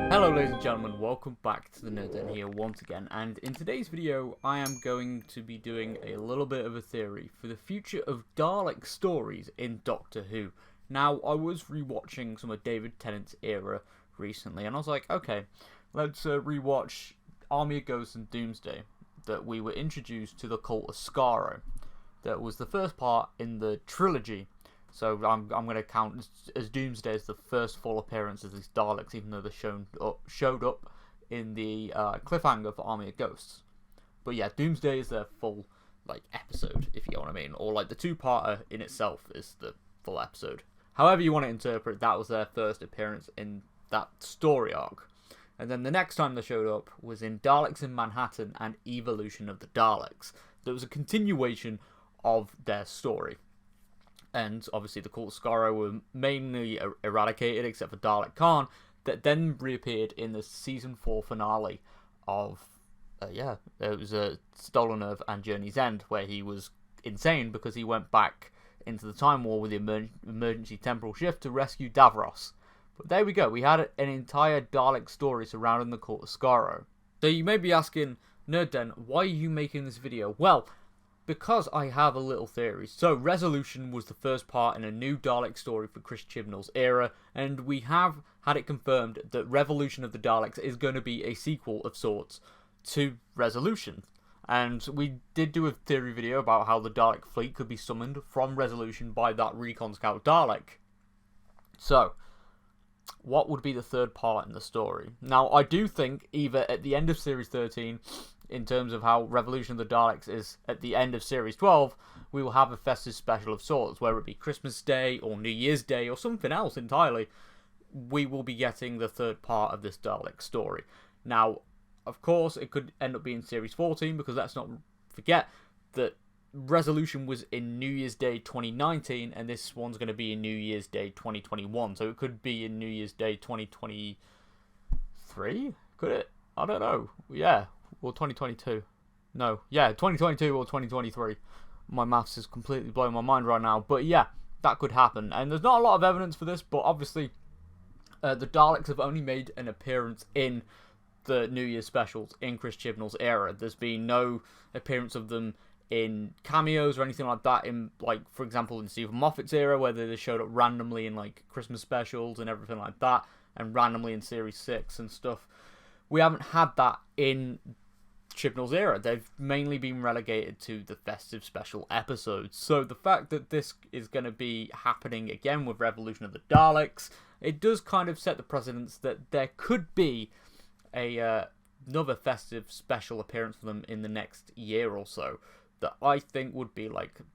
Hello ladies and gentlemen, welcome back to the Nerd Den here once again, and in today's video I am going to be doing a little bit of a theory for the future of Dalek stories in Doctor Who. Now, I was rewatching some of David Tennant's era recently, and I was like, okay, let's rewatch Army of Ghosts and Doomsday, that we were introduced to the cult of Skaro. That was the first part in the trilogy. So I'm going to count as Doomsday as the first full appearance of these Daleks, even though they showed up in the cliffhanger for Army of Ghosts. But yeah, Doomsday is their full episode, if you know what I mean, or the two-parter in itself is the full episode. However you want to interpret, that was their first appearance in that story arc. And then the next time they showed up was in Daleks in Manhattan and Evolution of the Daleks. There was a continuation of their story. And obviously the cult of Skaro were mainly eradicated, except for Dalek Khan, that then reappeared in the season 4 finale of, it was Stolen Earth and Journey's End, where he was insane because he went back into the Time War with the emergency temporal shift to rescue Davros. But there we go, we had an entire Dalek story surrounding the cult of Skaro. So you may be asking, Nerd Den, why are you making this video? Well, because I have a little theory. So, Resolution was the first part in a new Dalek story for Chris Chibnall's era, and we have had it confirmed that Revolution of the Daleks is going to be a sequel of sorts to Resolution. And we did do a theory video about how the Dalek fleet could be summoned from Resolution by that Recon Scout Dalek. So, what would be the third part in the story? Now, I do think either at the end of Series 13, in terms of how Revolution of the Daleks is at the end of Series 12, we will have a festive special of sorts, whether it be Christmas Day or New Year's Day or something else entirely. We will be getting the third part of this Dalek story. Now, of course, it could end up being Series 14, because let's not forget that Resolution was in New Year's Day 2019, and this one's going to be in New Year's Day 2021, so it could be in New Year's Day 2023? Could it? I don't know. Yeah. Or 2022. No. Yeah, 2022 or 2023. My maths is completely blowing my mind right now. But yeah, that could happen. And there's not a lot of evidence for this, but obviously the Daleks have only made an appearance in the New Year's specials in Chris Chibnall's era. There's been no appearance of them in cameos or anything like that in, for example, in Stephen Moffat's era, where they showed up randomly in Christmas specials and everything like that, and randomly in Series 6 and stuff. We haven't had that in Chibnall's era. They've mainly been relegated to the festive special episodes. So the fact that this is going to be happening again with Revolution of the Daleks, it does kind of set the precedence that there could be another festive special appearance for them in the next year or so, that I think would be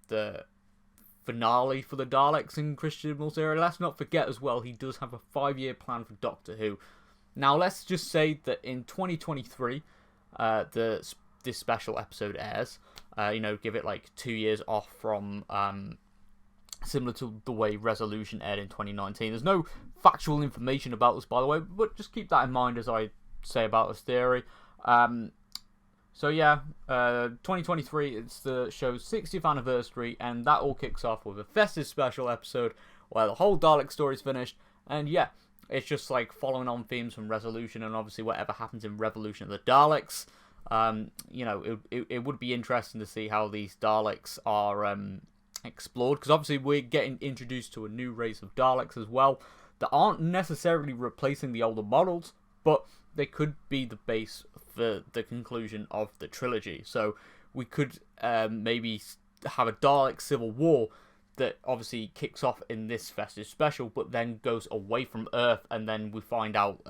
the finale for the Daleks in Chris Chibnall's era. Let's not forget as well, he does have a 5-year plan for Doctor Who. Now, let's just say that in 2023, this special episode airs. Give it 2 years off from similar to the way Resolution aired in 2019. There's no factual information about this, by the way, but just keep that in mind as I say about this theory. 2023, it's the show's 60th anniversary, and that all kicks off with a festive special episode where the whole Dalek story's finished, and yeah, it's just following on themes from Resolution, and obviously whatever happens in Revolution of the Daleks. It would be interesting to see how these Daleks are explored, because obviously we're getting introduced to a new race of Daleks as well that aren't necessarily replacing the older models, but they could be the base for the conclusion of the trilogy. So we could maybe have a Dalek civil war that obviously kicks off in this festive special, but then goes away from Earth, and then we find out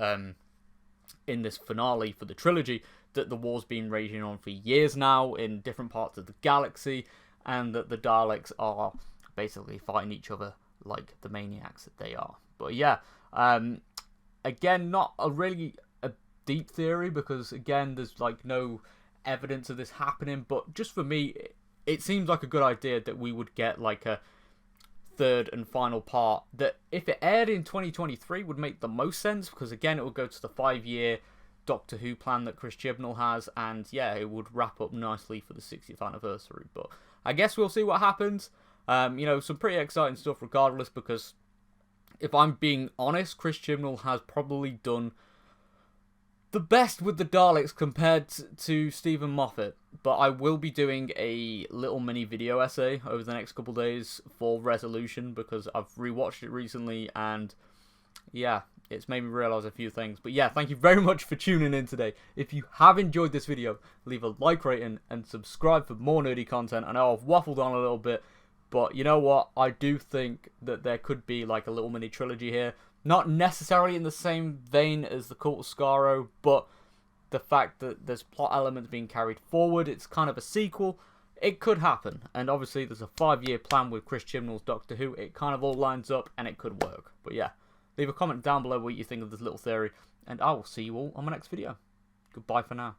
in this finale for the trilogy that the war's been raging on for years now in different parts of the galaxy, and that the Daleks are basically fighting each other like the maniacs that they are. But yeah, again, not a really a deep theory, because again, there's no evidence of this happening, but just for me, it seems like a good idea that we would get a third and final part that, if it aired in 2023, would make the most sense, because again, it would go to the 5-year Doctor Who plan that Chris Chibnall has, and yeah, it would wrap up nicely for the 60th anniversary. But I guess we'll see what happens. Some pretty exciting stuff regardless, because if I'm being honest, Chris Chibnall has probably done the best with the Daleks compared to Stephen Moffat, but I will be doing a little mini video essay over the next couple days for Resolution because I've rewatched it recently and yeah, it's made me realise a few things. But yeah, thank you very much for tuning in today. If you have enjoyed this video, leave a like rating and subscribe for more nerdy content. I know I've waffled on a little bit, but you know what? I do think that there could be like a little mini trilogy here. Not necessarily in the same vein as the Cult of Skaro, but the fact that there's plot elements being carried forward, it's kind of a sequel. It could happen. And obviously there's a 5-year plan with Chris Chibnall's Doctor Who. It kind of all lines up and it could work. But yeah, leave a comment down below what you think of this little theory. And I will see you all on my next video. Goodbye for now.